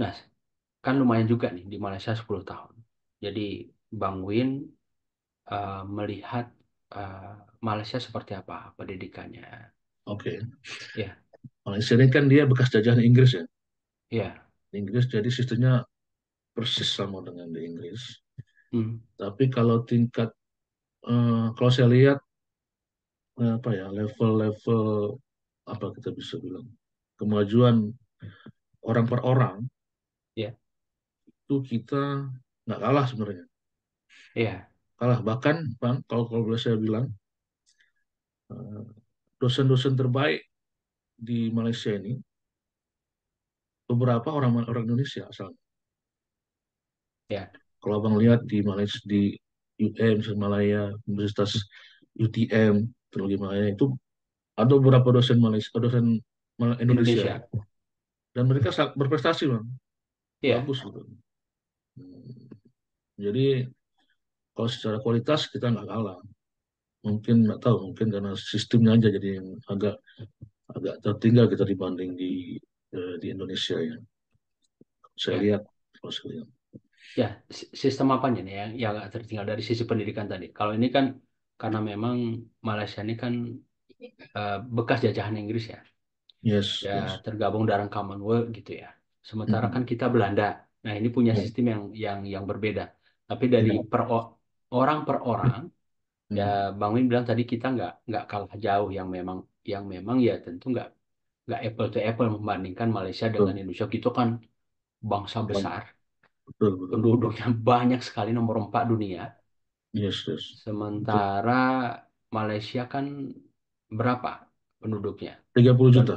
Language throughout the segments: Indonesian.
Nah, kan lumayan juga nih di Malaysia 10 tahun. Jadi Bang Win melihat eh, Malaysia seperti apa pendidikannya. Oke. Ya, Malaysia ini kan dia bekas jajahan Inggris ya. ya, Inggris jadi sistemnya persis sama dengan di Inggris. hmm, Tapi kalau tingkat kalau saya lihat apa ya level-level apa kita bisa bilang kemajuan orang per orang ya, itu kita nggak kalah sebenarnya. ya, Kalah bahkan bang kalau boleh saya bilang eh, dosen-dosen terbaik di Malaysia ini beberapa orang orang Indonesia asal. ya, Kalau abang lihat di Malaysia di UM Malaya Universitas UTM Teknologi Malaya itu ada beberapa dosen Malaysia dosen Indonesia Indonesia. dan mereka sangat berprestasi bang Ya, bagus gitu. Jadi kalau secara kualitas kita nggak kalah. Mungkin nggak tahu, mungkin karena sistemnya aja jadi yang agak agak tertinggal kita dibanding di Indonesia ya. Saya ya, lihat, kalau saya lihat. ya. Sistem apanya nih yang agak tertinggal dari sisi pendidikan tadi? Kalau ini kan karena memang Malaysia ini kan bekas jajahan Inggris ya. Yes, Ya yes. tergabung dalam Commonwealth gitu ya. Sementara kan Mhm. kita Belanda. Nah, ini punya Ya, sistem yang berbeda. Tapi dari ya. orang per orang, ya Mhm. Bang Win bilang tadi kita nggak kalah jauh yang memang ya tentu nggak apple to apple membandingkan Malaysia dengan Betul, Indonesia. Kita kan bangsa betul, besar, betul, betul. penduduknya banyak sekali nomor 4 dunia. Yes, yes. Betul. Sementara Malaysia kan berapa penduduknya? 30 Dan juta.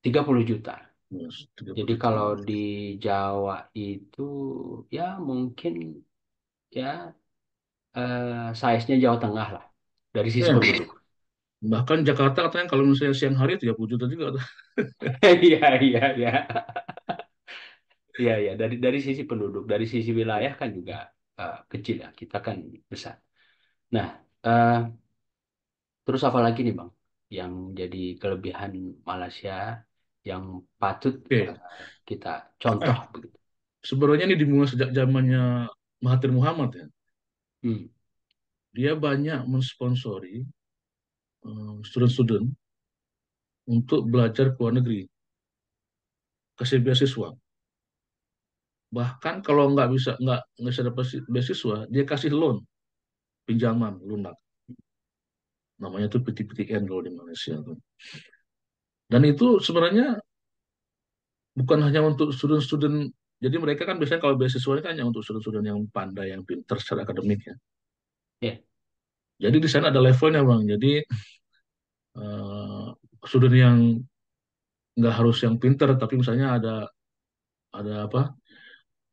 30 juta. Yes, tiga Jadi puluh juta. kalau di Jawa itu ya mungkin ya size-nya Jawa Tengah lah dari sisi Ya, penduduk. bahkan Jakarta katanya kalau misalnya siang hari 30 juta juga. Iya, iya, iya. Iya, iya. Dari sisi penduduk, dari sisi wilayah kan juga kecil ya. Kita kan besar. Nah, eh, terus apa lagi nih Bang? Yang jadi kelebihan Malaysia yang patut Oke. kita contoh begitu. Sebenarnya ini dimulai sejak zamannya Mahathir Muhammad ya. Hmm, Dia banyak mensponsori student-student untuk belajar ke luar negeri, kasih beasiswa. Bahkan kalau nggak bisa dapat beasiswa, dia kasih loan, pinjaman lunak. Namanya itu PTPTN kalau di Malaysia tuh. Dan itu sebenarnya bukan hanya untuk student-student. Jadi mereka kan biasanya kalau beasiswa ini kan hanya untuk student-student yang pandai, yang pintar secara akademik ya. ya, Jadi di sana ada levelnya bang. Jadi eh, student yang nggak harus yang pintar, tapi misalnya ada apa?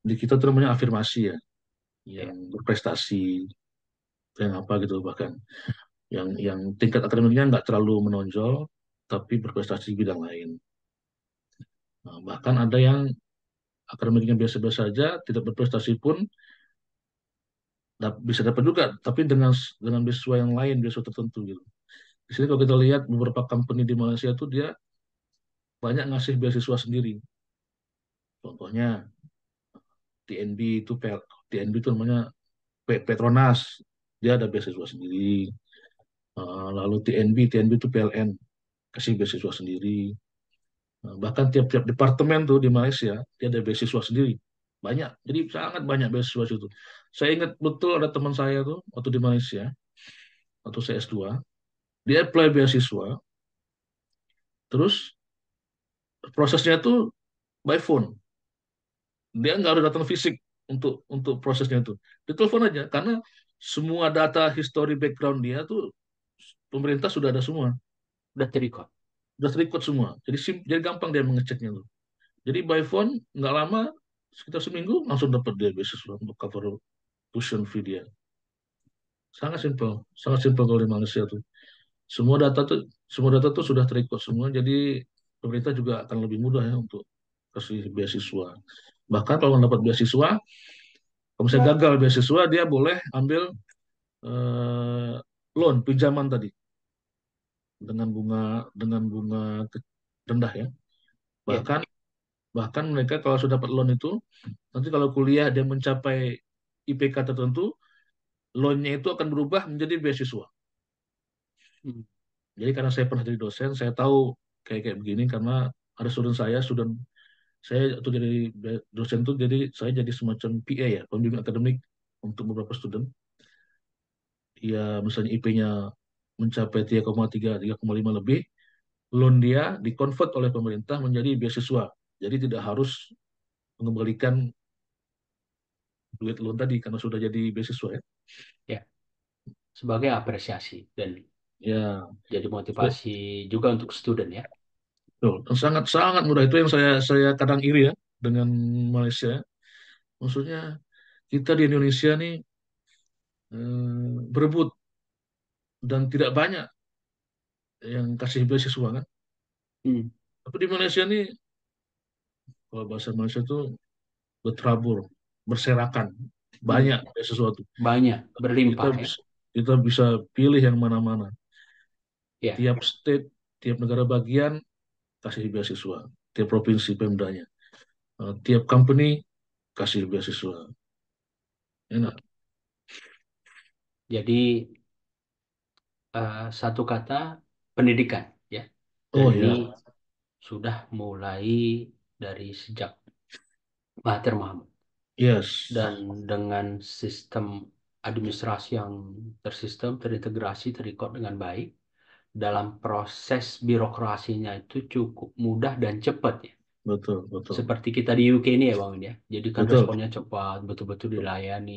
Di kita tuh namanya afirmasi ya, yang ya, berprestasi, yang apa gitu bahkan, yang tingkat akademiknya nggak terlalu menonjol, tapi berprestasi di bidang lain. Nah, bahkan ada yang akademiknya biasa-biasa saja, tidak berprestasi pun bisa dapat juga, tapi dengan beasiswa yang lain, beasiswa tertentu gitu. Di sini kalau kita lihat beberapa company di Malaysia tuh dia banyak ngasih beasiswa sendiri. Contohnya TNB itu TNB itu namanya Petronas, dia ada beasiswa sendiri. Lalu TNB itu PLN kasih beasiswa sendiri. Bahkan tiap-tiap departemen tuh di Malaysia dia ada beasiswa sendiri. Banyak, jadi sangat banyak beasiswa itu. Saya ingat betul ada teman saya tuh waktu di Malaysia, waktu saya S2, dia apply beasiswa, terus prosesnya tuh by phone. Dia nggak harus datang fisik untuk prosesnya itu. Ditelepon aja, karena semua data history background dia tuh pemerintah sudah ada semua, udah terikot. sudah terikut semua. Jadi gampang dia mengeceknya tuh. Jadi by phone nggak lama, sekitar seminggu langsung dapat dia beasiswa untuk cover tuition fee dia. Sangat simpel kalau di Malaysia tuh. Semua data tuh semua data tuh sudah terikut semua, jadi pemerintah juga akan lebih mudah ya untuk kasih beasiswa. Bahkan kalau dapat beasiswa, kalau misalnya gagal beasiswa, dia boleh ambil eh, loan pinjaman tadi dengan bunga rendah ya. Ya, Bahkan Bahkan mereka kalau sudah dapat loan itu, nanti kalau kuliah dia mencapai IPK tertentu, loan-nya itu akan berubah menjadi beasiswa. Hmm. Jadi karena saya pernah jadi dosen, saya tahu kayak kayak begini karena ada student saya tuh jadi dosen tuh jadi saya jadi semacam PA ya, pembimbing akademik untuk beberapa student. Ya misalnya IP-nya mencapai 3,3, 3,5 lebih, loan dia dikonvert oleh pemerintah menjadi beasiswa. Jadi tidak harus mengembalikan duit loan tadi karena sudah jadi beasiswa ya. Ya, sebagai apresiasi dan Ya, jadi seperti- motivasi juga untuk student ya. betul. Dan sangat sangat mudah itu yang saya kadang iri ya dengan Malaysia. Maksudnya kita di Indonesia nih berebut dan tidak banyak yang kasih beasiswa kan. Hmm. Tapi di Malaysia nih kalau bahasa Malaysia itu berterabur, berserakan, Hmm. banyak sesuatu. Banyak, Kita berlimpah ya. bisa kita bisa pilih yang mana-mana. Ya, Tiap state, tiap negara bagian kasih beasiswa. Tiap provinsi pemdanya. Tiap company kasih beasiswa. Enak. jadi satu kata pendidikan ya. Dan Oh ini ya, sudah mulai dari sejak Mahathir Muhammad. yes, Dan dengan sistem administrasi yang tersistem, terintegrasi, terrecord dengan baik, dalam proses birokrasinya itu cukup mudah dan cepat ya. betul, betul, Seperti kita di UK ini ya Bang ya. Jadi kan betul, responnya cepat, betul-betul dilayani,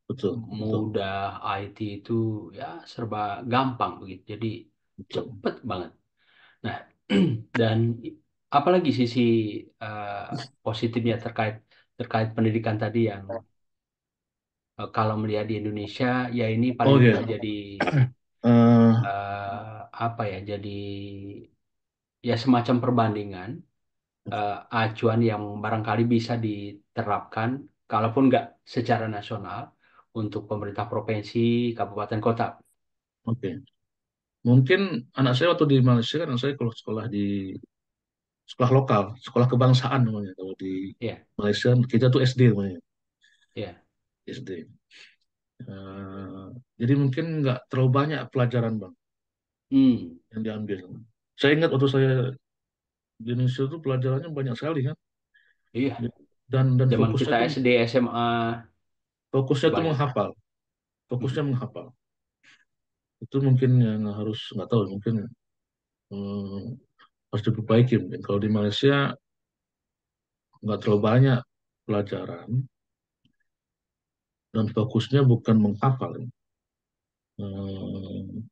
betul, betul, mudah, IT itu ya serba gampang begitu. Jadi betul. cepet banget. Nah, dan apalagi sisi eh, positifnya terkait terkait pendidikan tadi yang kalau melihat di Indonesia ya ini paling Oke, tidak jadi apa ya jadi ya semacam perbandingan acuan yang barangkali bisa diterapkan kalaupun nggak secara nasional untuk pemerintah provinsi, kabupaten, kota. oke. Mungkin anak saya waktu di Malaysia kan, anak saya kalau sekolah di sekolah lokal, sekolah kebangsaan namanya. Kalau di Ya, Malaysia kita tuh SD namanya, ya. SD. Eh, jadi mungkin nggak terlalu banyak pelajaran bang Hmm, yang diambil. Saya ingat waktu saya di Indonesia tuh pelajarannya banyak sekali kan, iya. dan Zaman kita SD, SMA fokusnya tuh banyak. menghafal, fokusnya Mm-mm. menghafal. Itu mungkin yang harus nggak tahu, mungkin eh, harus diperbaiki. Mungkin kalau di Malaysia nggak terlalu banyak pelajaran dan fokusnya bukan menghafal, ya.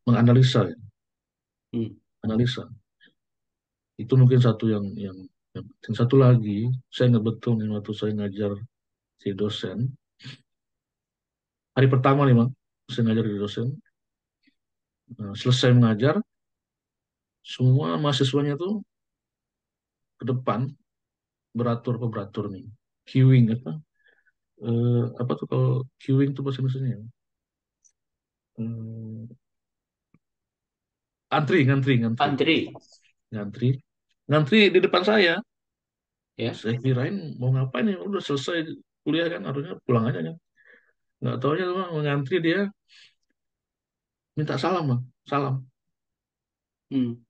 Menganalisa, ya. Hmm, Analisa. Itu mungkin satu yang penting. Satu lagi, saya ingat betul nih waktu saya ngajar si dosen. Hari pertama nih, Bang, saya ngajar di dosen. Selesai mengajar, semua mahasiswanya tuh ke depan beratur nih. Queuing apa? Apa tuh kalau queuing tuh bahasa Indonesia ya? Eh, ngantri, antri, ngantri, ngantri di depan saya. ya. Saya kirain mau ngapain ya? Udah selesai kuliah kan, harusnya pulang aja kan. Nggak taunya tuh Bang, ngantri dia minta salam, Bang. Salam, Hmm,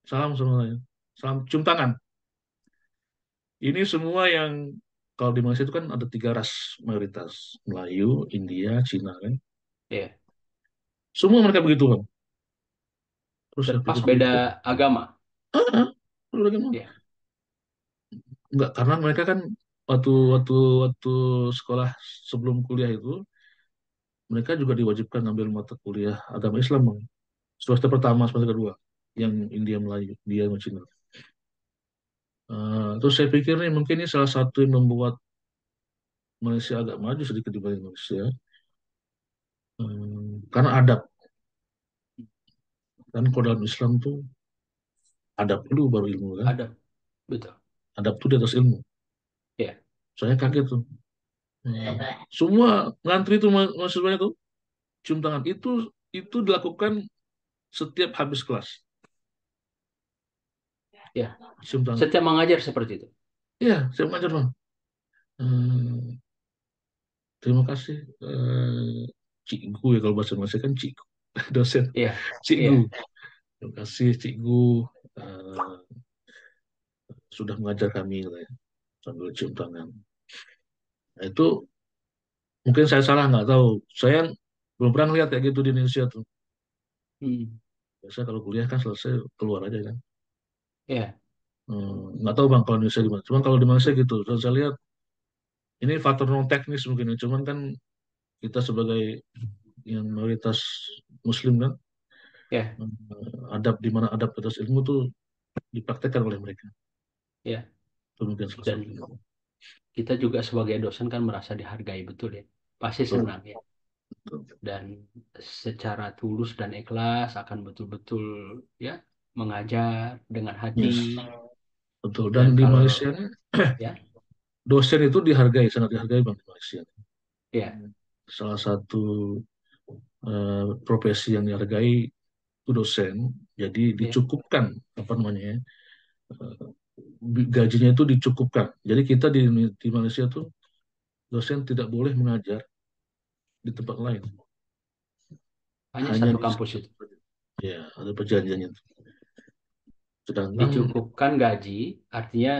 salam sama saya. Salam, cium tangan. Ini semua yang kalau di Malaysia itu kan ada tiga ras mayoritas, Melayu, India, Cina kan. ya. Semua mereka begitu kan. Terus saya Terlepas beda pikir-pikir, agama, ah, mereka mah ya. enggak, karena mereka kan waktu waktu waktu sekolah sebelum kuliah itu mereka juga diwajibkan ngambil mata kuliah agama Islam, Bang. Semester pertama, semester kedua, yang India, Melayu, India sama Cina. Terus saya pikir nih mungkin ini salah satu yang membuat Malaysia agak maju sedikit dibanding Indonesia. Karena adab kan, kalau dalam Islam tuh adab dulu baru ilmu kan. Ada, betul. Adab tuh di atas ilmu. Ya. Saya kaget tuh. Hmm. Semua ngantri tuh mahasiswanya tuh cium tangan. Itu dilakukan setiap habis kelas. Ya, Cium tangan. setiap mengajar seperti itu. Iya, saya mengajar bang. Eh, Terima kasih, Cikgu ya kalau bahasa Indonesia kan Cikgu, dosen, Iya, Cikgu. iya. Terima kasih Cikgu, eh, sudah mengajar kami gitu ya, sambil cium tangan. Nah, itu mungkin saya salah nggak tahu. Saya belum pernah lihat kayak gitu di Indonesia tuh. Hmm, Biasa kalau kuliah kan selesai keluar aja kan. iya, Nggak tahu bang kalau di Indonesia gimana. Cuman kalau di Malaysia gitu, saya lihat ini faktor non teknis mungkin ya. Cuman kan kita sebagai yang mayoritas Muslim kan, iya, adab di mana adab atas ilmu tuh dipraktekkan oleh mereka. iya. Itu mungkin salah Dan satunya. kita juga sebagai dosen kan merasa dihargai betul ya. Pasti Betul, senang ya. betul. Dan secara tulus dan ikhlas akan betul-betul ya mengajar dengan hati. Yes, betul. Dan Dan di kalau Malaysia ini ya, dosen itu dihargai, sangat dihargai bang di Malaysia. ya, Salah satu profesi yang dihargai itu dosen. Jadi ya, dicukupkan apa namanya ya, gajinya itu dicukupkan. Jadi kita di Malaysia tuh dosen tidak boleh mengajar di tempat lain, hanya hanya satu di kampus situ. itu. Ya, ada perjanjiannya. Sedangkan Dicukupkan gaji, artinya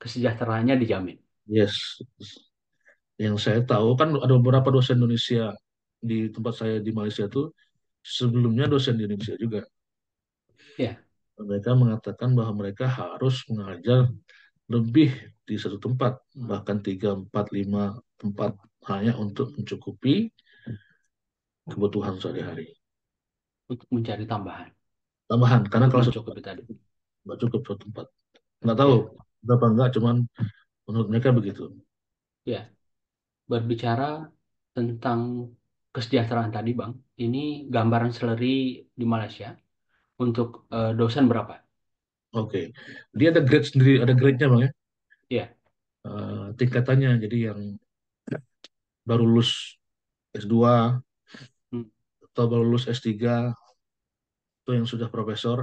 kesejahteraannya dijamin. yes, yang saya tahu kan ada beberapa dosen Indonesia di tempat saya di Malaysia tuh sebelumnya dosen di Indonesia juga. Ya, Mereka mengatakan bahwa mereka harus mengajar lebih di satu tempat, bahkan 3, 4, 5 tempat hanya untuk mencukupi kebutuhan sehari-hari. untuk mencari tambahan, Tambahan, karena untuk kalau satu tempat mencukupi tadi. nggak cukup satu tempat. Nggak tahu Ya, berapa enggak, cuman menurut mereka begitu. ya. Berbicara tentang kesejahteraan tadi, Bang, ini gambaran salary di Malaysia untuk dosen berapa? Oke, dia ada grade sendiri, ada grade-nya bang ya. Ya, Tingkatannya, jadi yang baru lulus S2 hmm, atau baru lulus S3 itu yang sudah profesor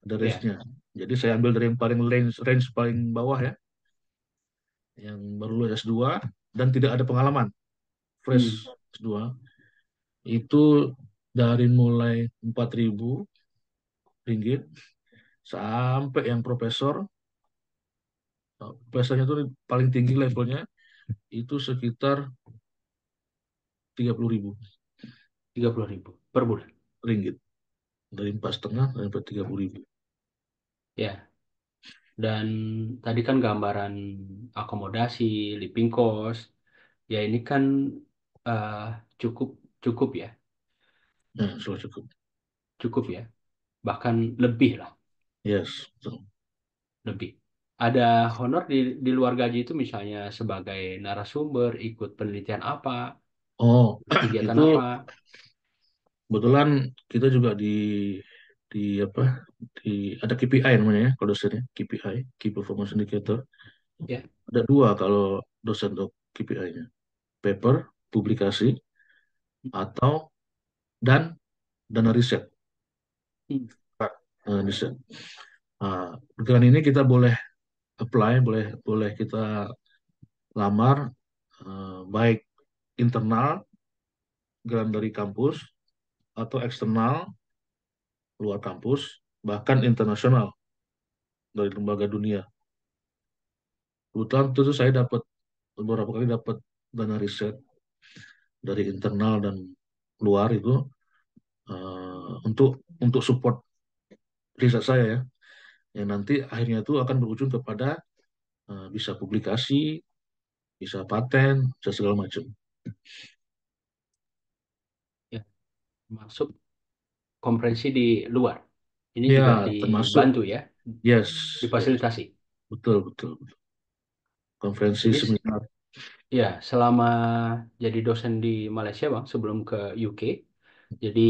ada ya, range-nya. Jadi saya ambil dari yang paling range paling bawah ya, yang baru lulus S2 dan tidak ada pengalaman, hmm, fresh S2 itu dari mulai 4.000 ringgit sampai yang profesor, profesornya itu paling tinggi levelnya itu sekitar 30.000 per bulan. Rp30.000 dari 4,5 sampai 30.000. Ya, dan tadi kan gambaran akomodasi, living cost, ya ini kan eh, cukup cukup ya, Nah, sudah cukup. cukup ya, bahkan lebih lah, Yes, betul. lebih. Ada honor di luar gaji itu misalnya sebagai narasumber, ikut penelitian apa, Oh, kegiatan itu apa, kebetulan kita juga di apa di ada KPI namanya ya kalau dosennya KPI, Key Performance Indicator. ya. Ada dua kalau dosen untuk KPI-nya, paper, publikasi, atau dan dana riset. Hmm. Riset. Dengan ini kita boleh apply, boleh boleh kita lamar, baik internal, grant dari kampus, atau eksternal, luar kampus, bahkan internasional dari lembaga dunia. Kebetulan itu saya dapat beberapa kali dapat dana riset dari internal dan luar itu, untuk support riset saya ya, yang nanti akhirnya itu akan berujung kepada bisa publikasi, bisa paten, bisa segala macam. Ya, masuk konferensi di luar. Ini Ya, juga termasuk dibantu ya, yes, yes, difasilitasi. betul betul. Konferensi Jadi seminar. ya selama jadi dosen di Malaysia Bang, sebelum ke UK, jadi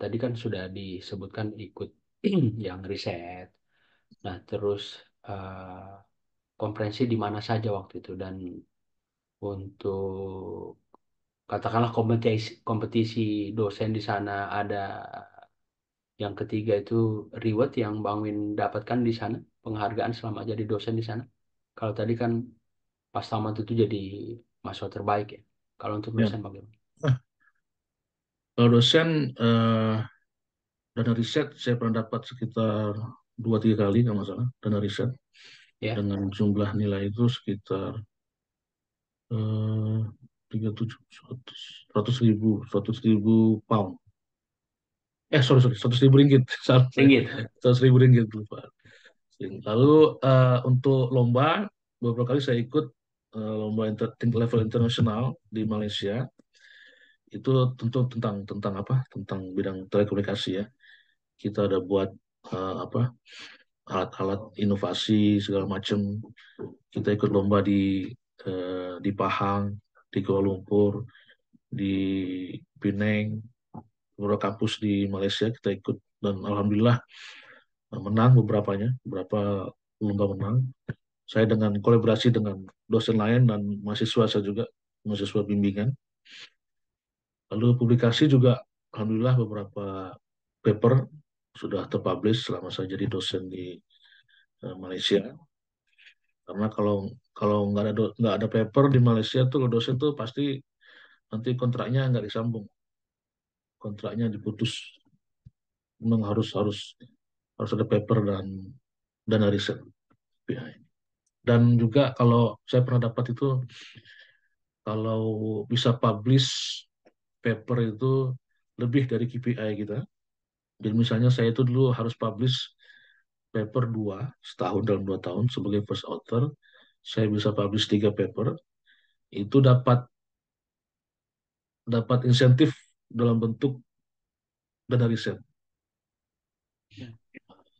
tadi kan sudah disebutkan ikut yang riset. Nah, terus konferensi di mana saja waktu itu dan untuk katakanlah kompetisi kompetisi dosen di sana ada Yang ketiga itu reward yang Bang Win dapatkan di sana, penghargaan selama jadi dosen di sana. Kalau tadi kan pas tamat itu jadi mahasiswa terbaik ya. Kalau untuk Ya. dosen bagaimana? Kalau dosen, dana riset saya pernah dapat sekitar 2-3 kali kalau nggak salah dana riset Ya, dengan jumlah nilai itu sekitar 37 100 ribu pound. Sorry, 100 ribu ringgit. Salah saya. ringgit. 100 ribu ringgit lupa. Lalu untuk lomba, beberapa kali saya ikut lomba level internasional di Malaysia. Itu tentu tentang tentang apa? Tentang bidang telekomunikasi ya. Kita ada buat apa? Alat-alat inovasi segala macam. Kita ikut lomba di Pahang, di Kuala Lumpur, di Penang, beberapa kampus di Malaysia kita ikut dan alhamdulillah menang beberapa lomba menang. Saya dengan kolaborasi dengan dosen lain dan mahasiswa saya juga, mahasiswa bimbingan. Lalu publikasi juga alhamdulillah beberapa paper sudah terpublish selama saya jadi dosen di Malaysia. Karena kalau kalau nggak ada paper di Malaysia tuh dosen tuh pasti nanti kontraknya nggak disambung, kontraknya diputus. Memang harus harus harus ada paper dan dana riset. Dan juga kalau saya pernah dapat itu kalau bisa publish paper itu lebih dari KPI kita. Jadi misalnya saya itu dulu harus publish paper 2 setahun dalam 2 tahun sebagai first author. Saya bisa publish 3 paper. Itu dapat dapat insentif dalam bentuk dana riset. Ya,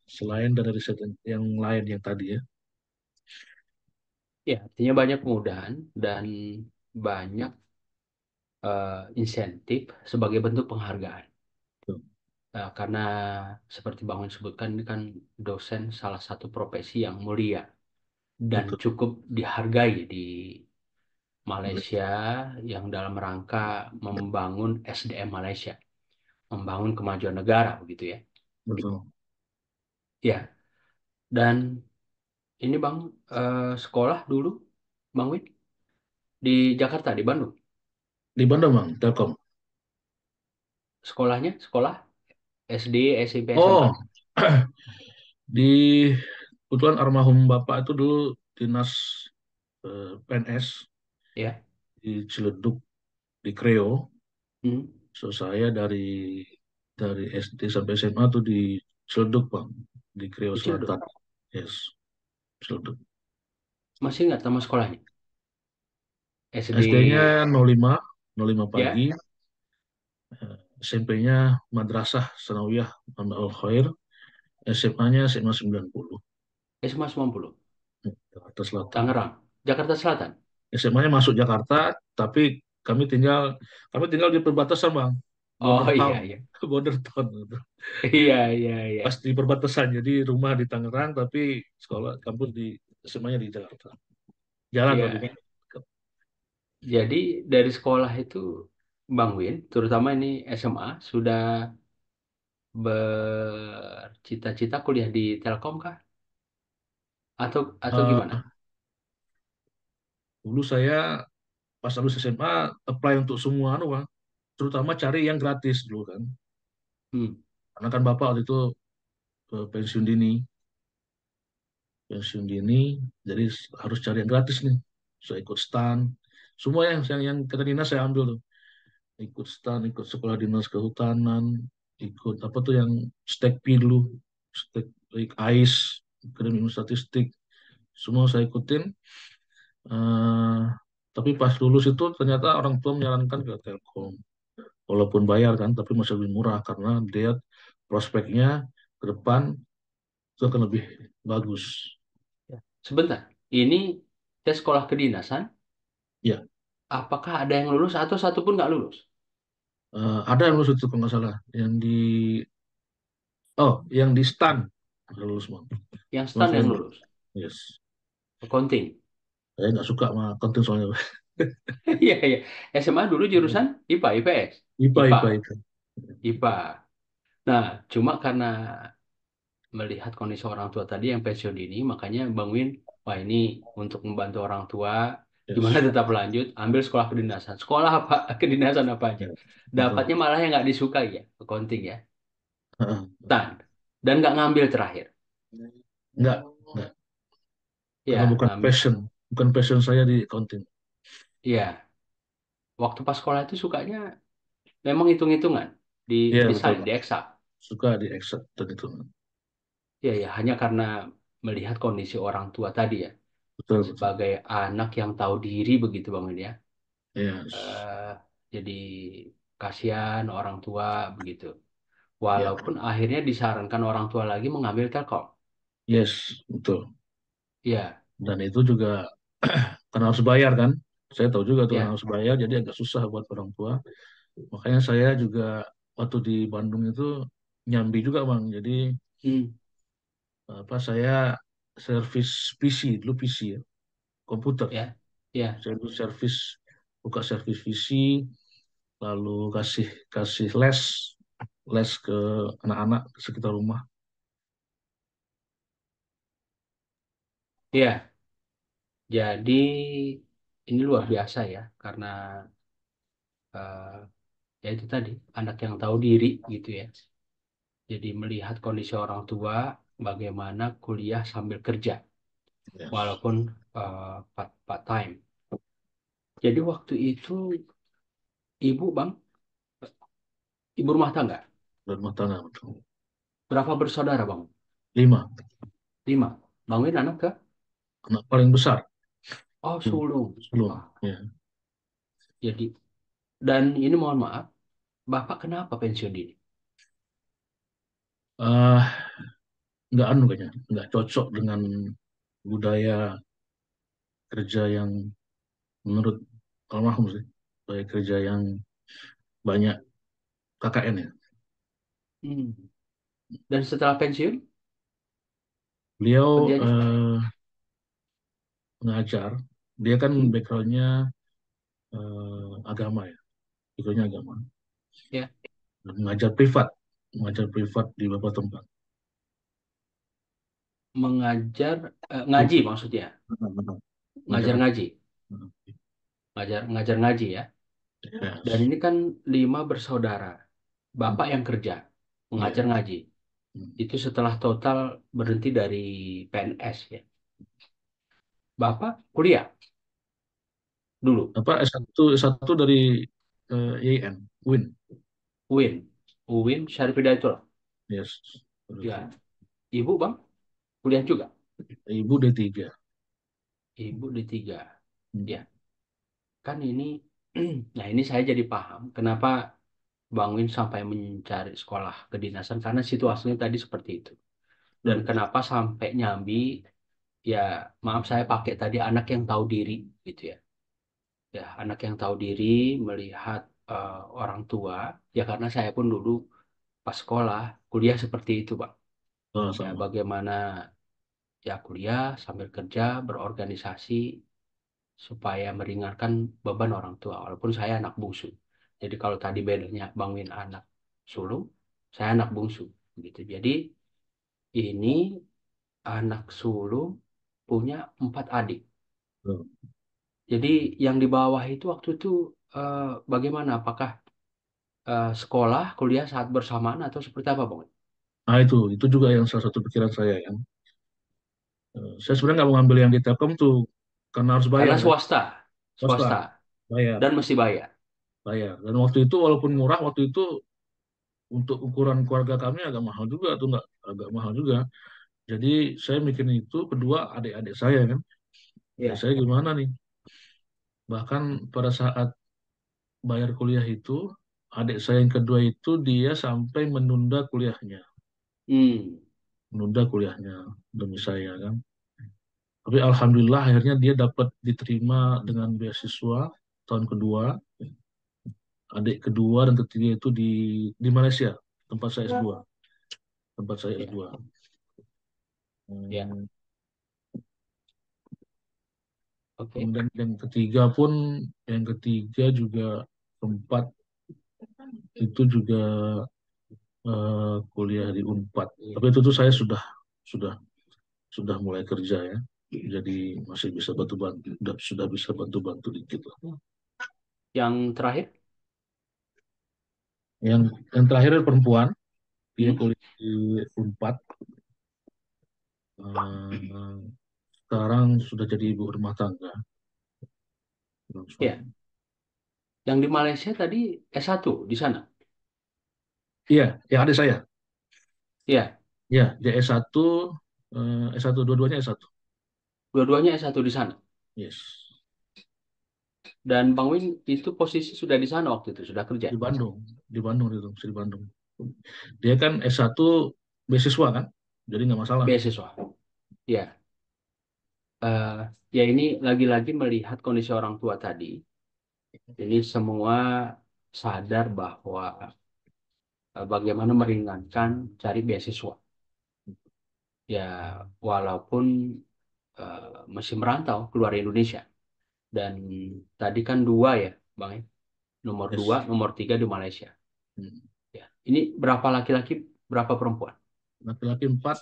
Selain dana riset yang lain yang tadi ya. ya, artinya banyak kemudahan dan banyak insentif sebagai bentuk penghargaan. Betul. Karena seperti Bang Win sebutkan ini kan dosen salah satu profesi yang mulia dan Betul. cukup dihargai di Malaysia. Malaysia yang dalam rangka membangun SDM Malaysia, membangun kemajuan negara begitu ya. Betul. Ya, dan ini Bang sekolah dulu Bang Win di Jakarta, di Bandung. Di Bandung, Bang, Telkom. Sekolahnya, sekolah SD, SMP, SMA, Oh, di kebetulan almarhum Bapak itu dulu dinas PNS ya. di Ciledug, di Kreo. Hmm, So saya dari SD sampai SMA tuh di Ciledug, Bang, di Kreo di Ciledug. Selatan. Yes, Ciledug. Masih ingat nama sekolahnya? SD, SD-nya 05, 05 pagi. ya, SMP-nya Madrasah Sanawiyah Muhammad Al Khair. SMA-nya SMA 90, SMA 90, Jakarta Selatan. Tangerang, Jakarta Selatan. SMA-nya masuk Jakarta, tapi kami tinggal kami tinggal di perbatasan, Bang. Border Oh town, iya, iya. border town. Iya, iya, iya. Pas di perbatasan, jadi rumah di Tangerang, tapi sekolah kampus di SMA-nya di Jakarta. Jalan tapi Iya. kan. Jadi dari sekolah itu Bang Win, terutama ini SMA, sudah bercita-cita kuliah di Telkom kah? Atau gimana? Eh, Dulu saya pas lulus SMA apply untuk semua anu, Bang. Terutama cari yang gratis dulu kan. Hmm. Karena kan Bapak waktu itu pensiun dini, jadi harus cari yang gratis nih. Saya ikut stan, semua yang kata dinas saya ambil tuh. Ikut stan, ikut sekolah dinas kehutanan, ikut apa tuh yang STEKPI dulu, stek AIS, Akademi Ilmu Statistik, semua saya ikutin. Eh, tapi pas lulus itu ternyata orang tua menyarankan ke Telkom, walaupun bayar kan, tapi masih lebih murah karena dia prospeknya ke depan itu akan lebih bagus. Ya. Sebentar, ini tes sekolah kedinasan, Ya, apakah ada yang lulus atau satu pun nggak lulus? ada yang lulus itu kalau nggak salah, yang di STAN lulus, Bang. Yang Cuma stan saya yang nggak, lulus, yes, accounting. saya nggak suka sama konten soalnya. Iya, iya. SMA dulu jurusan IPA, IPS. IPA, IPA, IPA, IPA. IPA. Nah, cuma karena melihat kondisi orang tua tadi yang pensiun dini, makanya Bang Win, wah ini untuk membantu orang tua, gimana Yes. tetap lanjut, ambil sekolah kedinasan. Sekolah apa, kedinasan apa aja. Ya, betul. Dapatnya malah yang nggak disukai ya, accounting ya. Heeh. Dan nggak ngambil terakhir. Enggak, karena Ya, ngambil, bukan passion saya di accounting. ya, waktu pas sekolah itu sukanya memang hitung-hitungan, di Iya betul, desain, Pak. di eksak. Suka di exact dan itu. Ya, ya, hanya karena melihat kondisi orang tua tadi ya, Betul, betul. sebagai anak yang tahu diri begitu Bang Win ya. Yes. eh, jadi kasihan orang tua begitu. Ya. Walaupun akhirnya disarankan orang tua lagi mengambil Telkom. Yes, betul. Ya, Dan itu juga karena harus bayar kan. Saya tahu juga tuh karena ya. harus bayar, jadi agak susah buat orang tua. Makanya saya juga waktu di Bandung itu nyambi juga, Bang. Jadi Hmm, apa saya servis PC dulu PC ya, komputer. ya, ya, Saya dulu buka servis PC, lalu kasih kasih les ke anak-anak di sekitar rumah. ya. Jadi ini luar biasa ya, karena eh, ya itu tadi anak yang tahu diri gitu ya. Jadi melihat kondisi orang tua, bagaimana kuliah sambil kerja, Yes. walaupun part time. Jadi waktu itu ibu bang, ibu rumah tangga, Dan rumah tangga betul. berapa bersaudara bang? 5, 5. Bang Win anak ke? anak paling besar. Oh Hmm. sulung. Belum. Wah, Ya. jadi dan ini mohon maaf, bapak kenapa pensiun dini? Ah, nggak anu kayaknya, nggak cocok dengan budaya kerja yang menurut almarhum sih, budaya kerja yang banyak KKN ya. Hmm. Dan setelah pensiun Beliau kerjanya? mengajar, dia kan Hmm. backgroundnya agama ya, backgroundnya agama. Ya, Dan mengajar privat di beberapa tempat. mengajar ngaji Privat, maksudnya, mengajar ngajar ngaji, ngajar ngajar ngaji ya. Dan yes. ini kan 5 bersaudara, bapak yang kerja, mengajar Yes. ngaji. Itu setelah total berhenti dari PNS ya. Bapak kuliah dulu, Apa S1 dari YN, Win. UIN, UIN Syarif Hidayatullah. Yes. Ya, ibu bang kuliah juga, Ibu D3. ibu D3. Hmm. Ya, kan ini, nah ini saya jadi paham kenapa Bang Win sampai mencari sekolah kedinasan karena situasinya tadi seperti itu. Dan Hmm. kenapa sampai nyambi, ya maaf saya pakai tadi anak yang tahu diri gitu ya. Ya, anak yang tahu diri melihat orang tua, ya karena saya pun dulu pas sekolah, kuliah seperti itu, Pak. Ya, Sama-sama. bagaimana ya kuliah sambil kerja, berorganisasi, supaya meringankan beban orang tua, walaupun saya anak bungsu. Jadi kalau tadi bedanya Bang Win anak sulung, saya anak bungsu, gitu. Jadi ini anak sulung punya 4 adik. Betul. Jadi yang di bawah itu waktu itu eh, bagaimana? Apakah sekolah, kuliah saat bersamaan atau seperti apa, Bang? Nah itu juga yang salah satu pikiran saya kan. Saya sebenarnya nggak mau ngambil yang di Telkom tuh karena harus bayar Karena kan, swasta, swasta swasta bayar, dan mesti bayar. bayar. Dan waktu itu walaupun murah waktu itu untuk ukuran keluarga kami agak mahal juga tuh nggak agak mahal juga. Jadi saya mikirin itu kedua adik-adik saya kan, adik Ya. saya gimana nih? Bahkan pada saat bayar kuliah itu adik saya yang kedua itu dia sampai Hmm. menunda kuliahnya demi saya kan. Tapi alhamdulillah akhirnya dia dapat diterima dengan beasiswa tahun kedua, adik kedua dan ketiga itu di Malaysia, tempat saya S2, tempat saya Ya. S2. Ya. Hmm, Oke. kemudian yang ketiga juga keempat itu juga kuliah di Unpad. Tapi itu tuh saya sudah sudah mulai kerja ya. Jadi masih bisa bantu-bantu, sudah bisa bantu-bantu dikit lah. Yang terakhir, Yang yang terakhir perempuan, dia hmm? kuliah di Unpad. Eh, sekarang sudah jadi ibu rumah tangga dengan Ya, suami. yang di Malaysia tadi S1 di sana. Iya, yang adik saya. Ya, Ya, dia S1, S1 dua-duanya S1. dua-duanya S1 di sana. Yes. Dan Bang Win itu posisi sudah di sana waktu itu, sudah kerja. Di Bandung itu, masih di Bandung. Dia kan S1 beasiswa kan, jadi nggak masalah. Beasiswa. Ya, eh, ya ini lagi-lagi melihat kondisi orang tua tadi. Ini semua sadar bahwa bagaimana meringankan cari beasiswa. Ya, walaupun masih merantau keluar Indonesia. Dan tadi kan dua ya, Bang, ya? Nomor dua, Yes. nomor tiga di Malaysia. Hmm. Ya, ini berapa laki-laki, berapa perempuan? Laki-laki 4,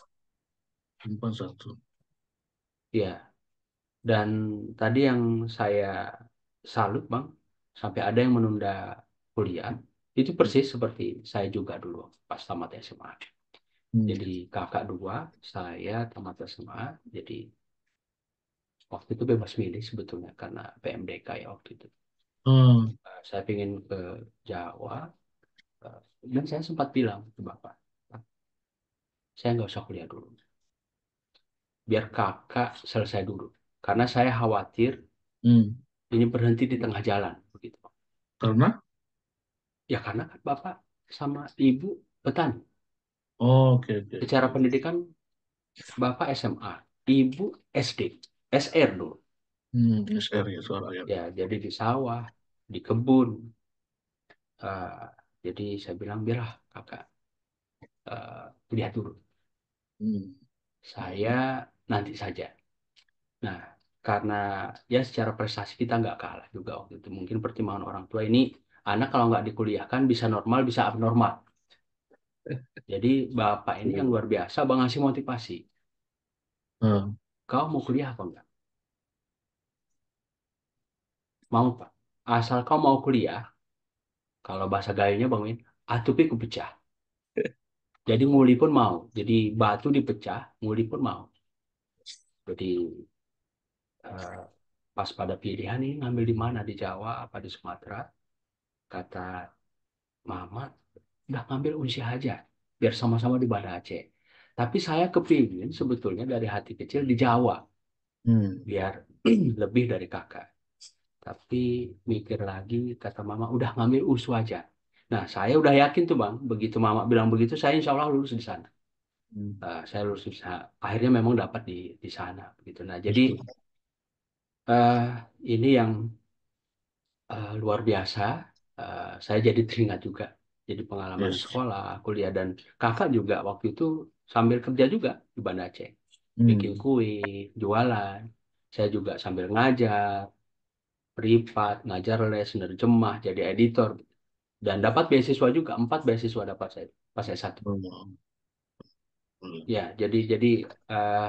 perempuan 1. Ya, dan tadi yang saya salut, Bang, sampai ada yang menunda kuliah. Itu Hmm. persis seperti saya juga dulu pas tamat SMA. Hmm. Jadi kakak dua, saya tamat SMA. Jadi waktu itu bebas milih sebetulnya karena PMDK ya waktu itu. Hmm. Saya ingin ke Jawa, eh, dan saya sempat bilang ke Bapak, "Pak, saya nggak usah kuliah dulu. Biar kakak selesai dulu. Karena saya khawatir Hmm. ini berhenti di tengah jalan." Begitu. Karena? Ya karena kan Bapak sama Ibu petani. Oh, oke, oke, Secara oke. pendidikan Bapak SMA, Ibu SD, SR dulu. SR ya suara ya. Ya, jadi di sawah, di kebun. Eh, jadi saya bilang, biarlah kakak lihat dulu. Hmm. Saya nanti saja. Nah, karena ya secara prestasi kita nggak kalah juga waktu itu. Mungkin pertimbangan orang tua ini, anak kalau nggak dikuliahkan bisa normal, bisa abnormal. Jadi bapak ini yang luar biasa, bang ngasih motivasi. Hmm. Kau mau kuliah apa enggak? Mau pak. Asal kau mau kuliah, kalau bahasa gayanya bang Win, atupi ku pecah. Jadi nguli pun mau. Jadi batu dipecah, nguli pun mau. Jadi eh, pas pada pilihan ini ngambil di mana, di Jawa apa di Sumatera, kata mama, udah ngambil Unsyah aja biar sama-sama di Banda Aceh. Tapi saya kepingin sebetulnya dari hati kecil di Jawa Hmm. biar lebih dari kakak. Tapi mikir lagi kata mama udah ngambil USU aja. Nah saya udah yakin tuh bang, begitu mama bilang begitu saya insya Allah lulus di sana. Hmm. Saya lulus di sana. Akhirnya memang dapat di sana begitu. Nah jadi Betul. eh, ini yang luar biasa. Saya jadi teringat juga. Jadi pengalaman Yes. sekolah, kuliah, dan kakak juga waktu itu sambil kerja juga di Banda Aceh. Bikin Hmm. kue, jualan. Saya juga sambil ngajar, privat, ngajar les, nerjemah, jadi editor. Dan dapat beasiswa juga, 4 beasiswa dapat saya pas S1. Hmm. Hmm. Ya, jadi eh,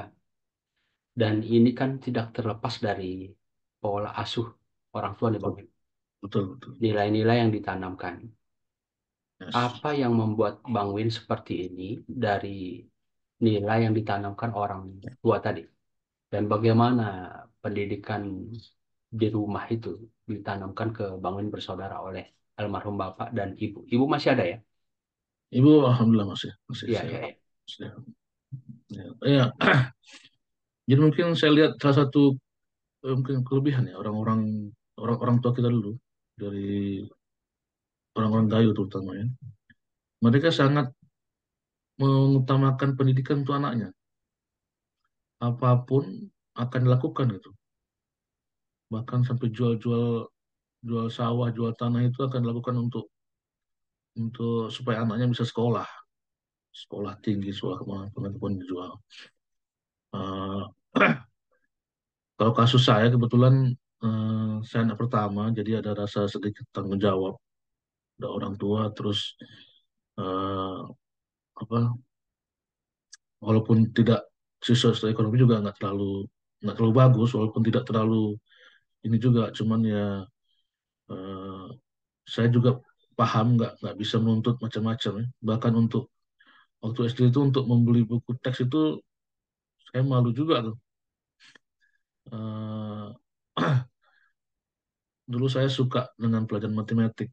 dan ini kan tidak terlepas dari pola asuh orang tua nih Bang. Betul, betul, betul. Nilai-nilai yang ditanamkan. Yes. Apa yang membuat Bang Win seperti ini dari nilai yang ditanamkan orang tua tadi? Dan bagaimana pendidikan di rumah itu ditanamkan ke Bang Win bersaudara oleh almarhum Bapak dan Ibu? Ibu masih ada ya? Ibu alhamdulillah masih masih Iya, iya, sehat. iya. Sehat. Ya. Ya. Jadi mungkin saya lihat salah satu mungkin kelebihan ya orang-orang tua kita dulu dari orang-orang Gayo terutama ya. Mereka sangat mengutamakan pendidikan untuk anaknya. Apapun akan dilakukan gitu. Bahkan sampai jual sawah, jual tanah itu akan dilakukan untuk supaya anaknya bisa sekolah, sekolah tinggi, sekolah kemana pun dijual. Eh, kalau kasus saya kebetulan saya anak pertama, jadi ada rasa sedikit tanggung jawab. Ada orang tua, terus eh, apa walaupun tidak siswa ekonomi juga nggak terlalu bagus, walaupun tidak terlalu ini juga, cuman ya eh, saya juga paham nggak bisa menuntut macam-macam ya. Bahkan untuk waktu SD itu untuk membeli buku teks itu saya malu juga tuh. Eh, dulu saya suka dengan pelajaran matematik,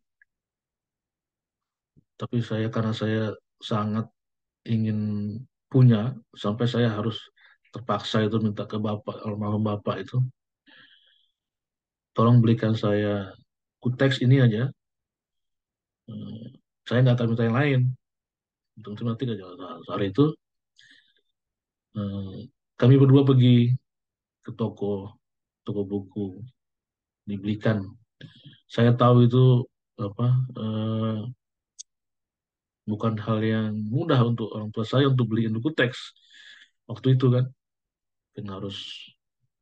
tapi karena saya sangat ingin punya, sampai saya harus terpaksa itu minta ke bapak, almarhum bapak itu, tolong belikan saya buku teks ini aja. Eh, saya nggak akan minta yang lain, untuk matematik aja. Nah, hari itu eh, kami berdua pergi ke toko buku, dibelikan. Saya tahu itu apa eh, bukan hal yang mudah untuk orang tua saya untuk beliin buku teks waktu itu kan, kan harus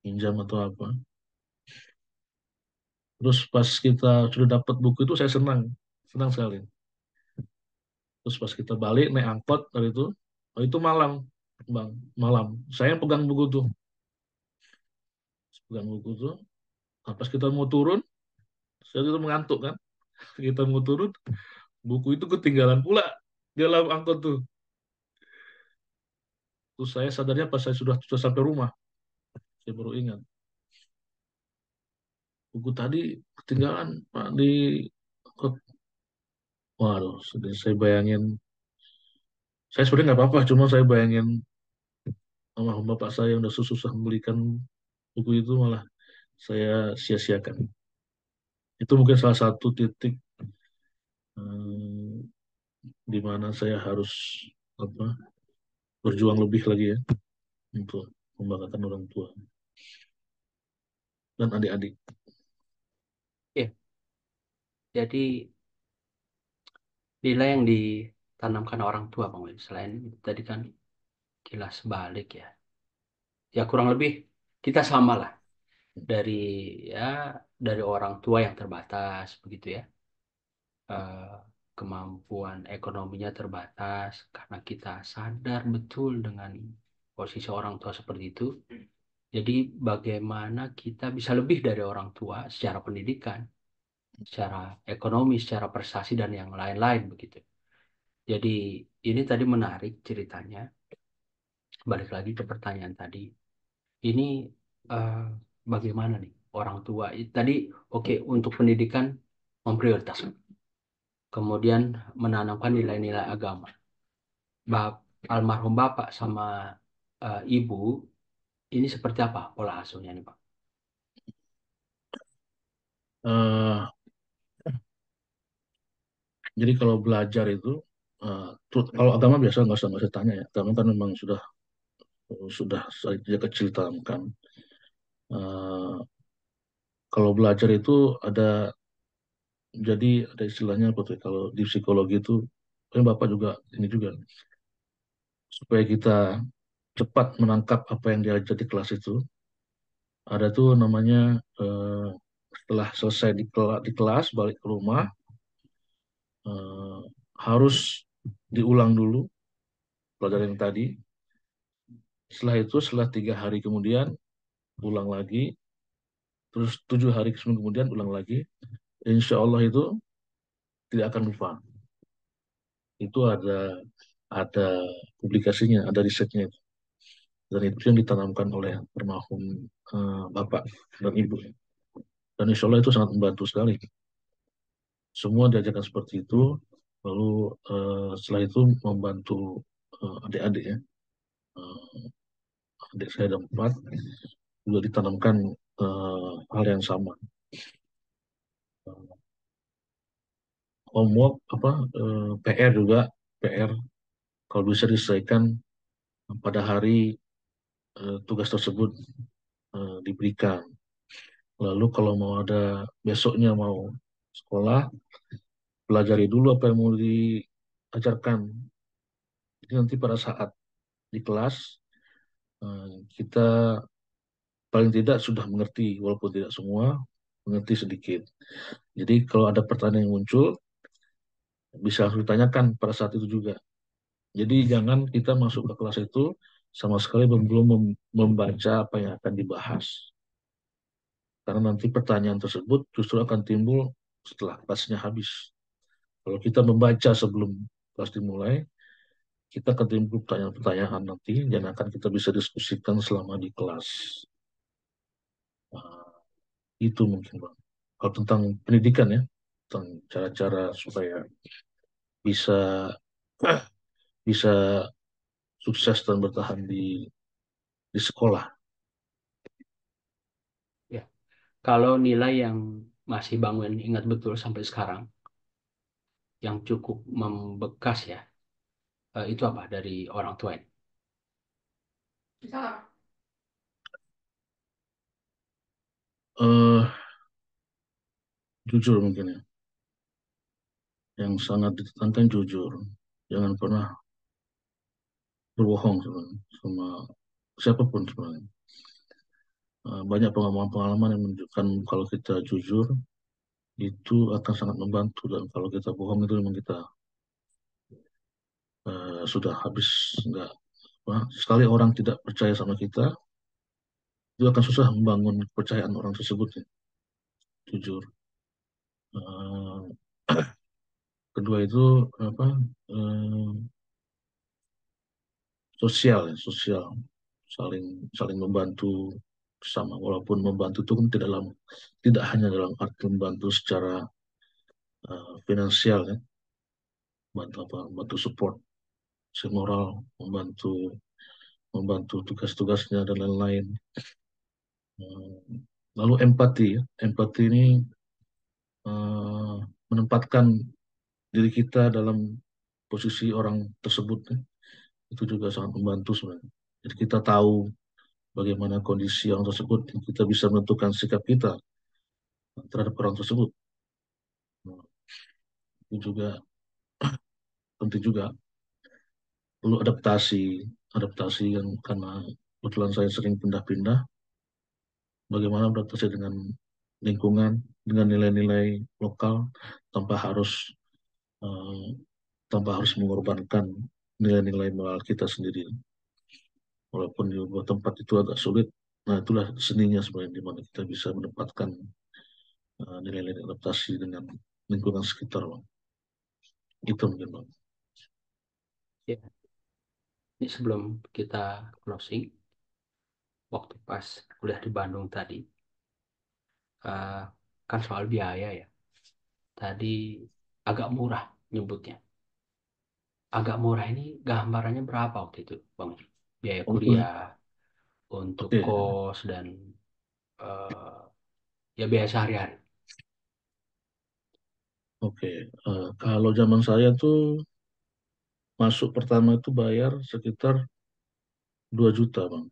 pinjam atau apa. Terus pas kita sudah dapat buku itu saya senang, senang sekali. Terus pas kita balik naik angkot dari itu, oh itu malam, bang, malam. Saya yang pegang buku tuh, pegang buku tuh. Nah, pas kita mau turun, saya itu mengantuk kan. Kita mau turun, buku itu ketinggalan pula di dalam angkot tuh. Terus saya sadarnya pas saya sudah sampai rumah, saya baru ingat buku tadi ketinggalan Pak di angkot. Waduh, saya bayangin, saya sebenarnya nggak apa-apa, cuma saya bayangin almarhum bapak saya yang udah susah-susah membelikan buku itu malah saya sia-siakan. Itu mungkin salah satu titik eh, di mana saya harus apa berjuang lebih lagi ya untuk membanggakan orang tua dan adik-adik. Ya, jadi nilai yang ditanamkan orang tua Bang Will, selain itu tadi kan kilas balik ya. Ya kurang lebih kita sama lah dari ya dari orang tua yang terbatas begitu ya. Eh, Kemampuan ekonominya terbatas karena kita sadar betul dengan posisi orang tua seperti itu. Jadi bagaimana kita bisa lebih dari orang tua secara pendidikan, secara ekonomi, secara prestasi dan yang lain-lain begitu. Jadi ini tadi menarik ceritanya. Balik lagi ke pertanyaan tadi. Ini eh, bagaimana nih orang tua? Tadi oke untuk pendidikan memprioritaskan, kemudian menanamkan nilai-nilai agama. Bap, almarhum bapak sama ibu ini seperti apa pola asuhnya nih Pak? Eh, jadi kalau belajar itu kalau agama biasa nggak usah tanya ya, agama kan memang sudah sejak kecil tanamkan. Eh, kalau belajar itu jadi ada istilahnya apa tuh, kalau di psikologi itu kan bapak juga ini juga, supaya kita cepat menangkap apa yang diajar di kelas itu, ada tuh namanya eh, setelah selesai di kelas balik ke rumah, eh, harus diulang dulu pelajaran yang tadi. Setelah itu, setelah 3 hari kemudian ulang lagi, terus 7 hari kemudian ulang lagi. Insya Allah itu tidak akan lupa. Itu ada publikasinya, ada risetnya itu. Dan itu yang ditanamkan oleh almarhum bapak dan ibu. Dan insya Allah itu sangat membantu sekali. Semua diajarkan seperti itu. Lalu setelah itu membantu adik-adik ya. Eh, adik saya ada 4, juga ditanamkan hal yang sama. Homework apa PR juga, PR kalau bisa diselesaikan pada hari tugas tersebut diberikan. Lalu kalau mau ada besoknya mau sekolah, pelajari dulu apa yang mau diajarkan. Jadi nanti pada saat di kelas kita paling tidak sudah mengerti, walaupun tidak semua, mengerti sedikit. Jadi kalau ada pertanyaan yang muncul, bisa langsung ditanyakan pada saat itu juga. Jadi jangan kita masuk ke kelas itu sama sekali belum membaca apa yang akan dibahas. Karena nanti pertanyaan tersebut justru akan timbul setelah kelasnya habis. Kalau kita membaca sebelum kelas dimulai, kita akan timbul pertanyaan-pertanyaan nanti dan akan kita bisa diskusikan selama di kelas. Nah, itu mungkin Bang. Kalau tentang pendidikan ya, tentang cara-cara supaya bisa bisa sukses dan bertahan di sekolah. Ya. Kalau nilai yang masih Bang Wen ingat betul sampai sekarang, yang cukup membekas ya, itu apa dari orang tua ini? eh Jujur mungkin ya, yang sangat ditekankan jujur. Jangan pernah berbohong sebenarnya sama siapapun sebenarnya. Banyak pengalaman-pengalaman yang menunjukkan kalau kita jujur itu akan sangat membantu dan kalau kita bohong itu memang kita sudah habis nggak sekali orang tidak percaya sama kita itu akan susah membangun kepercayaan orang tersebut ya, jujur. Eh, Kedua itu apa eh, sosial ya, sosial saling saling membantu sama walaupun membantu itu kan tidak hanya dalam arti membantu secara finansial ya, membantu apa membantu support si moral, membantu membantu tugas-tugasnya dan lain-lain. Lalu empati ya. Empati ini menempatkan diri kita dalam posisi orang tersebut ya. Itu juga sangat membantu sebenarnya. Jadi kita tahu bagaimana kondisi orang tersebut, kita bisa menentukan sikap kita terhadap orang tersebut. Nah, itu juga penting juga. Perlu adaptasi, adaptasi yang karena kebetulan saya sering pindah-pindah, bagaimana beradaptasi dengan lingkungan, dengan nilai-nilai lokal tanpa harus eh, tanpa harus mengorbankan nilai-nilai moral kita sendiri. Walaupun di beberapa tempat itu agak sulit, nah itulah seninya sebenarnya di mana kita bisa menempatkan nilai-nilai adaptasi dengan lingkungan sekitar, Bang. Itu mungkin, Bang. Ya, ini sebelum kita closing, waktu pas kuliah di Bandung tadi, eh, kan soal biaya ya. Tadi agak murah nyebutnya. Agak murah ini gambarannya berapa waktu itu, Bang? Biaya Untuk kuliah, untuk oke, kos, dan eh, ya biaya sehari-hari. oke. Kalau zaman saya tuh masuk pertama itu bayar sekitar 2 juta, Bang.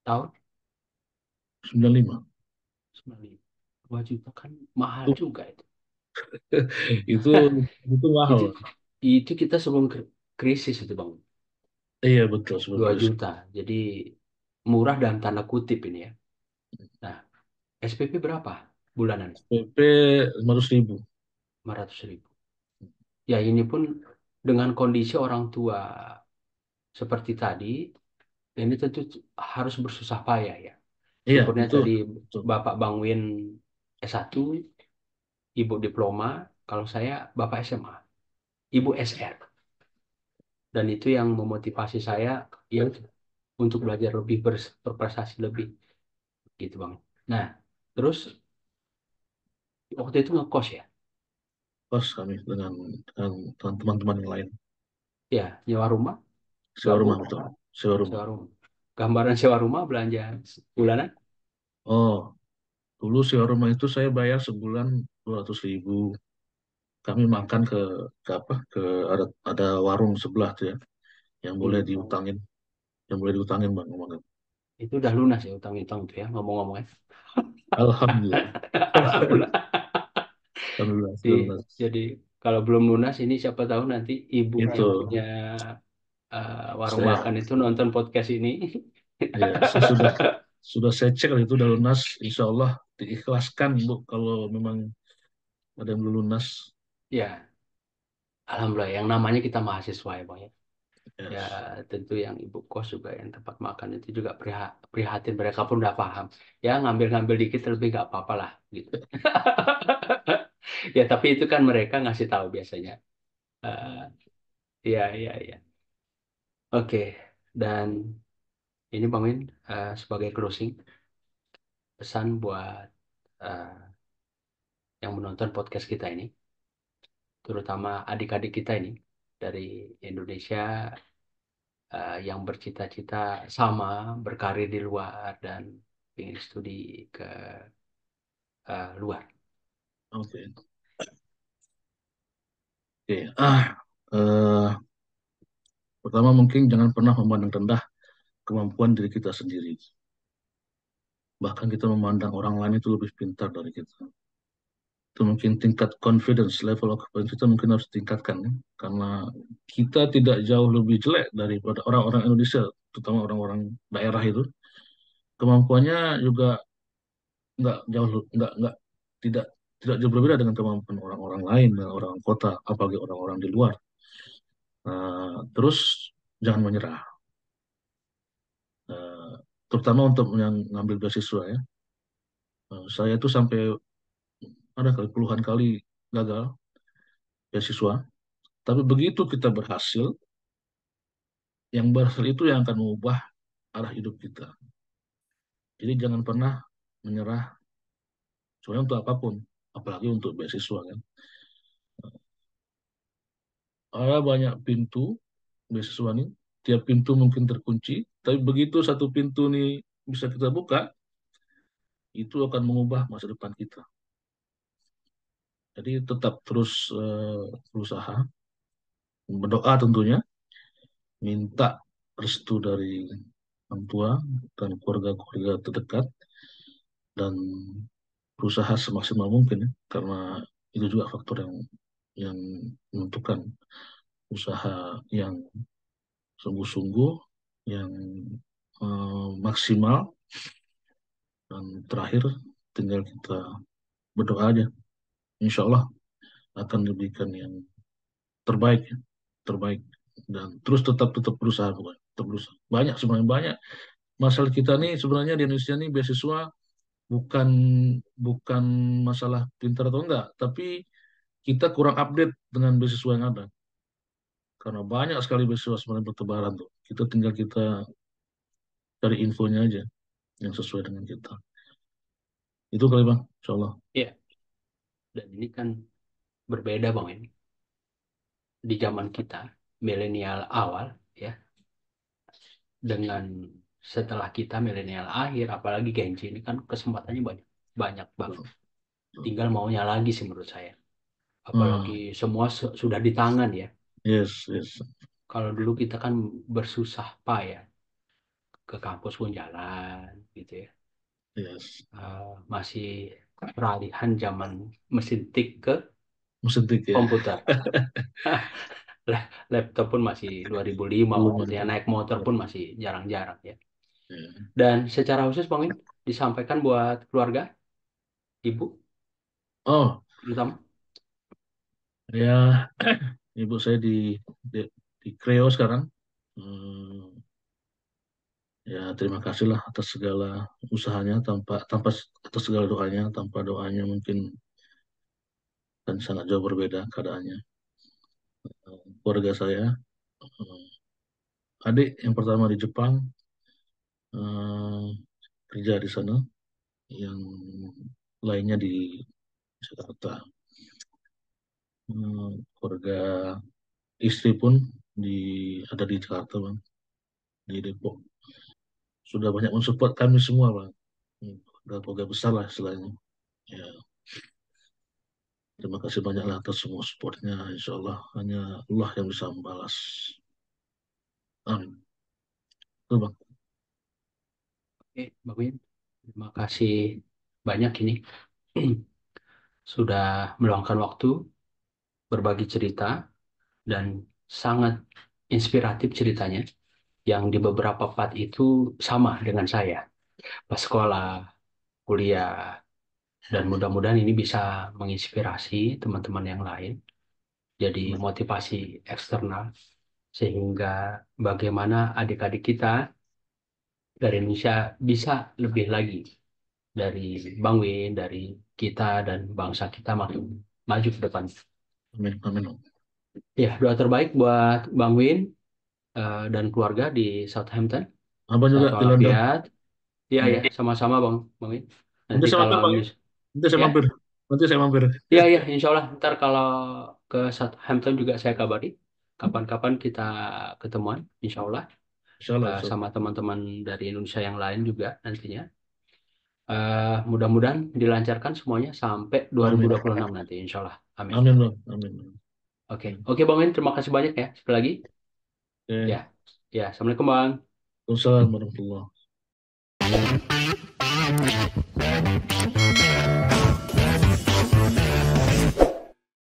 Tahun 95. 95. 2 juta kan mahal Itu juga itu. itu itu mahal, Itu Bang. itu kita sebelum krisis itu, Bang. Iya betul sebelum 2 krisis. juta. Jadi murah dalam tanda kutip ini ya. Nah, SPP berapa bulanan? PP 500.000. 500.000. Ya, ini pun dengan kondisi orang tua seperti tadi, ini tentu harus bersusah payah ya. Iya Syukurnya itu tadi betul. Bapak Bang Win S1, Ibu diploma, kalau saya Bapak SMA, Ibu SR. Dan itu yang memotivasi saya ya untuk belajar lebih, berprestasi lebih gitu Bang. Nah, terus waktu itu ngekos ya. Pas kami dengan teman-teman yang lain. Ya, nyewa rumah, Sewa gabung rumah betul. Sewa rumah. sewa rumah. Gambaran sewa rumah belanja bulanan Oh, dulu sewa rumah itu saya bayar sebulan 200.000. Kami makan ke apa? Ke ada warung sebelah tuh ya, yang boleh hmm. diutangin, yang boleh diutangin bang ngomongnya. Itu udah lunas ya utang-utang itu ya ngomong-ngomongnya. Alhamdulillah. Alhamdulillah. Alhamdulillah Jadi, sudah lunas. jadi kalau belum lunas ini siapa tahu nanti ibu Itu yang punya warung saya makan itu nonton podcast ini. ya saya sudah saya cek itu udah lunas. Insya Allah diikhlaskan Bu kalau memang ada yang belum lunas. Ya, Alhamdulillah, yang namanya kita mahasiswa ya, Bang ya. Ya, Yes. tentu yang ibu kos juga yang tempat makan itu juga prihatin. Mereka pun udah paham. Ya, ngambil-ngambil dikit lebih nggak apa-apa lah, gitu. Ya, tapi itu kan mereka ngasih tahu biasanya. Eh, ya, ya, ya. Oke, dan ini Bang Win, sebagai closing, pesan buat eh, yang menonton podcast kita ini, terutama adik-adik kita ini dari Indonesia yang bercita-cita sama berkarir di luar dan ingin studi ke luar. Oke. Oke. Eh, Pertama mungkin jangan pernah memandang rendah kemampuan diri kita sendiri. Bahkan kita memandang orang lain itu lebih pintar dari kita. Itu mungkin tingkat confidence, level of confidence kita mungkin harus tingkatkan ya. Karena kita tidak jauh lebih jelek daripada orang-orang Indonesia, terutama orang-orang daerah itu. Kemampuannya juga nggak tidak tidak jauh berbeda dengan kemampuan orang-orang lain, dengan orang kota, apalagi orang-orang di luar. Terus jangan menyerah. Eh, Terutama untuk yang ngambil beasiswa ya. Saya tuh sampai ada kali puluhan kali gagal beasiswa, tapi begitu kita berhasil, yang berhasil itu yang akan mengubah arah hidup kita. Jadi jangan pernah menyerah, soalnya untuk apapun, apalagi untuk beasiswa kan. Ada banyak pintu beasiswa nih, tiap pintu mungkin terkunci, tapi begitu satu pintu nih bisa kita buka, itu akan mengubah masa depan kita. Jadi tetap terus berusaha, berdoa tentunya, minta restu dari orang tua dan keluarga-keluarga terdekat, dan berusaha semaksimal mungkin ya, karena itu juga faktor yang menentukan usaha yang sungguh-sungguh, yang maksimal, dan terakhir tinggal kita berdoa aja. Insya Allah akan diberikan yang terbaik, ya. Terbaik, dan terus tetap tetap berusaha, pokoknya tetap berusaha. Banyak sebenarnya banyak masalah kita nih sebenarnya di Indonesia nih beasiswa bukan bukan masalah pintar atau enggak, tapi kita kurang update dengan beasiswa yang ada. Karena banyak sekali beasiswa sebenarnya bertebaran tuh. Kita cari infonya aja yang sesuai dengan kita. Itu kali Bang, insya Allah. Ya, dan ini kan berbeda Bang ini di zaman kita milenial awal ya dengan setelah kita milenial akhir, apalagi Gen Z ini kan kesempatannya banyak banyak banget. Betul, betul. Tinggal maunya lagi sih menurut saya. Apalagi Hmm, semua sudah di tangan ya. yes, yes, Kalau dulu kita kan bersusah payah ke kampus pun jalan gitu ya. yes. Masih peralihan zaman mesin tik ke Mesin tik ya. komputer. Laptop pun masih 2005 Belum waktu itu ya. ada. Naik motor pun masih jarang-jarang ya. Ya. Dan secara khusus Bang Win, disampaikan buat keluarga, ibu Oh, terutama. ya, ibu saya di, di Kreo sekarang. Hmm, ya, terima kasihlah atas segala usahanya, tanpa tanpa atas segala doanya, tanpa doanya mungkin kan sangat jauh berbeda keadaannya. Keluarga saya, adik yang pertama di Jepang, eh, kerja di sana, yang lainnya di Jakarta. Keluarga istri pun di ada di Jakarta, Bang, di Depok. Sudah banyak mensupport kami semua, Bang. Keluarga besar lah istilahnya. Ya, terima kasih banyaklah atas semua supportnya. Insya Allah hanya Allah yang bisa membalas. Amin. Tuh, Bang. Oke, Bang Win, terima kasih banyak ini sudah meluangkan waktu berbagi cerita dan sangat inspiratif ceritanya yang di beberapa part itu sama dengan saya pas sekolah, kuliah, dan mudah-mudahan ini bisa menginspirasi teman-teman yang lain jadi motivasi eksternal sehingga bagaimana adik-adik kita dari Indonesia bisa lebih lagi dari Bang Win, dari kita dan bangsa kita makin maju ke depan. Amin, amin, Om. Ya, doa terbaik buat Bang Win dan keluarga di Southampton. Abang juga Sehat di London. walafiat. Iya ya, Hmm. sama-sama Bang Win. Nanti Nanti saya kalau mampir, Bang, ya. Nanti saya ya, mampir. Nanti saya mampir. iya, insya Allah ntar kalau ke Southampton juga saya kabari. Kapan-kapan kita ketemuan, insya Allah. Insya Allah, insya Allah. Sama teman-teman dari Indonesia yang lain juga nantinya. Mudah-mudahan dilancarkan semuanya sampai Amin. 2026 nanti, insya Allah. Amin. Amin, Bang. Amin. Oke, Amin. oke Bang Win, terima kasih banyak ya sekali lagi. Ya, Oke. ya, Assalamualaikum Bang. Waalaikumsalam warahmatullahi